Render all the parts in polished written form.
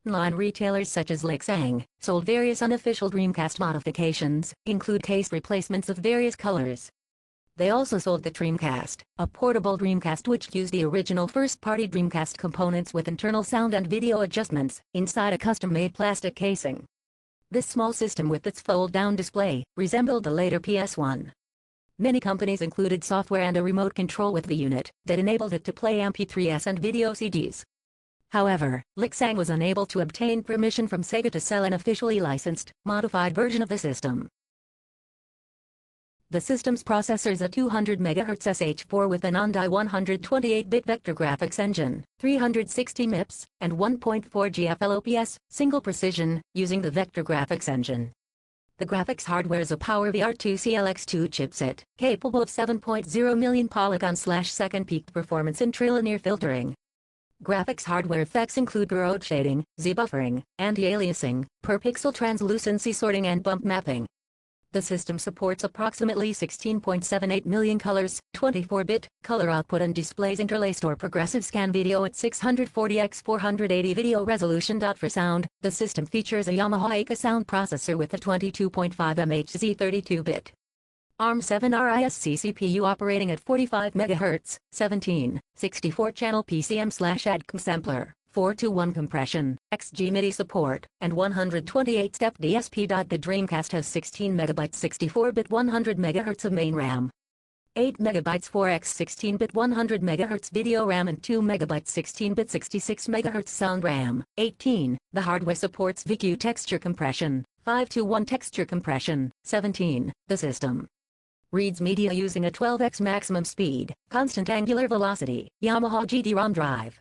Online retailers such as Lixang sold various unofficial Dreamcast modifications, include case replacements of various colors. They also sold the Dreamcast, a portable Dreamcast which used the original first-party Dreamcast components with internal sound and video adjustments, inside a custom-made plastic casing. This small system with its fold-down display resembled the later PS1. Many companies included software and a remote control with the unit that enabled it to play MP3s and video CDs. However, Lixang was unable to obtain permission from Sega to sell an officially licensed, modified version of the system. The system's processor is a 200 MHz SH4 with an on-die 128-bit vector graphics engine, 360 MIPS, and 1.4 GFLOPS, single precision, using the vector graphics engine. The graphics hardware is a PowerVR2 CLX2 chipset, capable of 7.0 million polygons/second peak performance in trilinear filtering. Graphics hardware effects include road shading, Z-buffering, anti-aliasing, per-pixel translucency sorting and bump mapping. The system supports approximately 16.78 million colors, 24-bit, color output and displays interlaced or progressive scan video at 640x480 video resolution. For sound, the system features a Yamaha Aka sound processor with a 22.5 MHz 32-bit ARM7 RISC CPU operating at 45 MHz, 17, 64-channel PCM/ADCOM sampler, 4:1 compression, XG MIDI support, and 128-step DSP. The Dreamcast has 16 MB 64-bit 100 MHz of main RAM, 8 MB 4x 16-bit 100 MHz video RAM and 2 MB 16-bit 66 MHz sound RAM. 18. The hardware supports VQ texture compression, 5:1 texture compression. 17. The system reads media using a 12x maximum speed, constant angular velocity, Yamaha GD-ROM drive.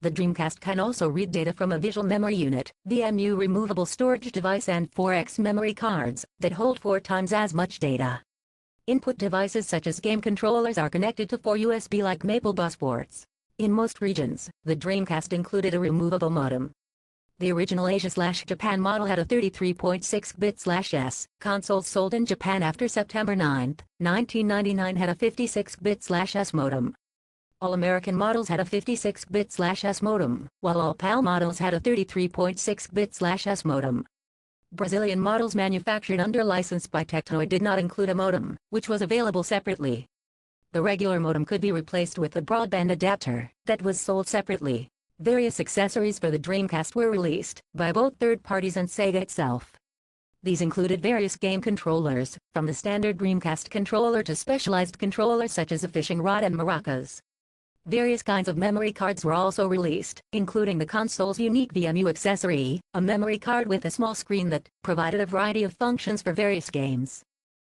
The Dreamcast can also read data from a visual memory unit, VMU removable storage device and 4x memory cards that hold 4 times as much data. Input devices such as game controllers are connected to 4 USB-like Maple bus ports. In most regions, the Dreamcast included a removable modem. The original Asia/Japan model had a 33.6-bit/S. Consoles sold in Japan after September 9, 1999 had a 56-bit/S modem. All American models had a 56-bit/S modem, while all PAL models had a 33.6-bit/S modem. Brazilian models manufactured under license by Tectoy did not include a modem, which was available separately. The regular modem could be replaced with a broadband adapter that was sold separately. Various accessories for the Dreamcast were released by both third parties and Sega itself. These included various game controllers, from the standard Dreamcast controller to specialized controllers such as a fishing rod and maracas. Various kinds of memory cards were also released, including the console's unique VMU accessory, a memory card with a small screen that provided a variety of functions for various games.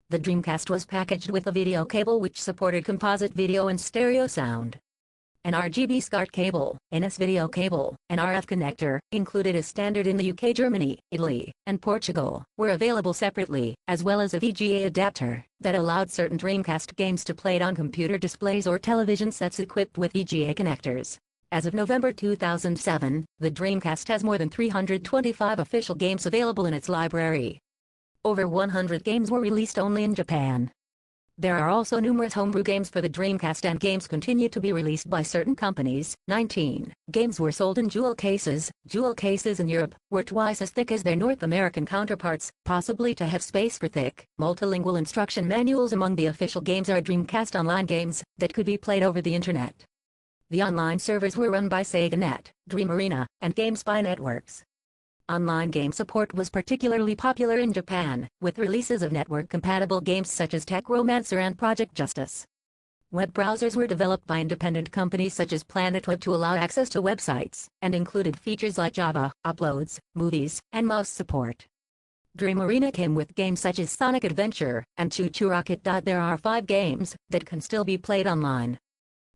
The Dreamcast was packaged with a video cable which supported composite video and stereo sound. An RGB SCART cable, an S-video cable, an RF connector, included as standard in the UK, Germany, Italy, and Portugal, were available separately, as well as a VGA adapter that allowed certain Dreamcast games to play on computer displays or television sets equipped with VGA connectors. As of November 2007, the Dreamcast has more than 325 official games available in its library. Over 100 games were released only in Japan. There are also numerous homebrew games for the Dreamcast and games continue to be released by certain companies. 19. Games were sold in jewel cases. Jewel cases in Europe were twice as thick as their North American counterparts, possibly to have space for thick, multilingual instruction manuals. Among the official games are Dreamcast Online games that could be played over the internet. The online servers were run by SegaNet, Dream Arena, and GameSpy networks. Online game support was particularly popular in Japan, with releases of network-compatible games such as Techromancer and Project Justice. Web browsers were developed by independent companies such as PlanetWeb to allow access to websites, and included features like Java, uploads, movies, and mouse support. Dream Arena came with games such as Sonic Adventure and Choo Choo Rocket. There are 5 games that can still be played online.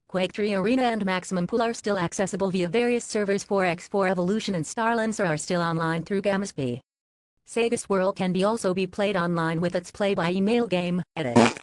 Quake 3 Arena and Maximum Pool are still accessible via various servers. 4x4 Evolution and Starlancer are still online through GameSpy. Sega Swirl can also be played online with its play-by-email game, Edit.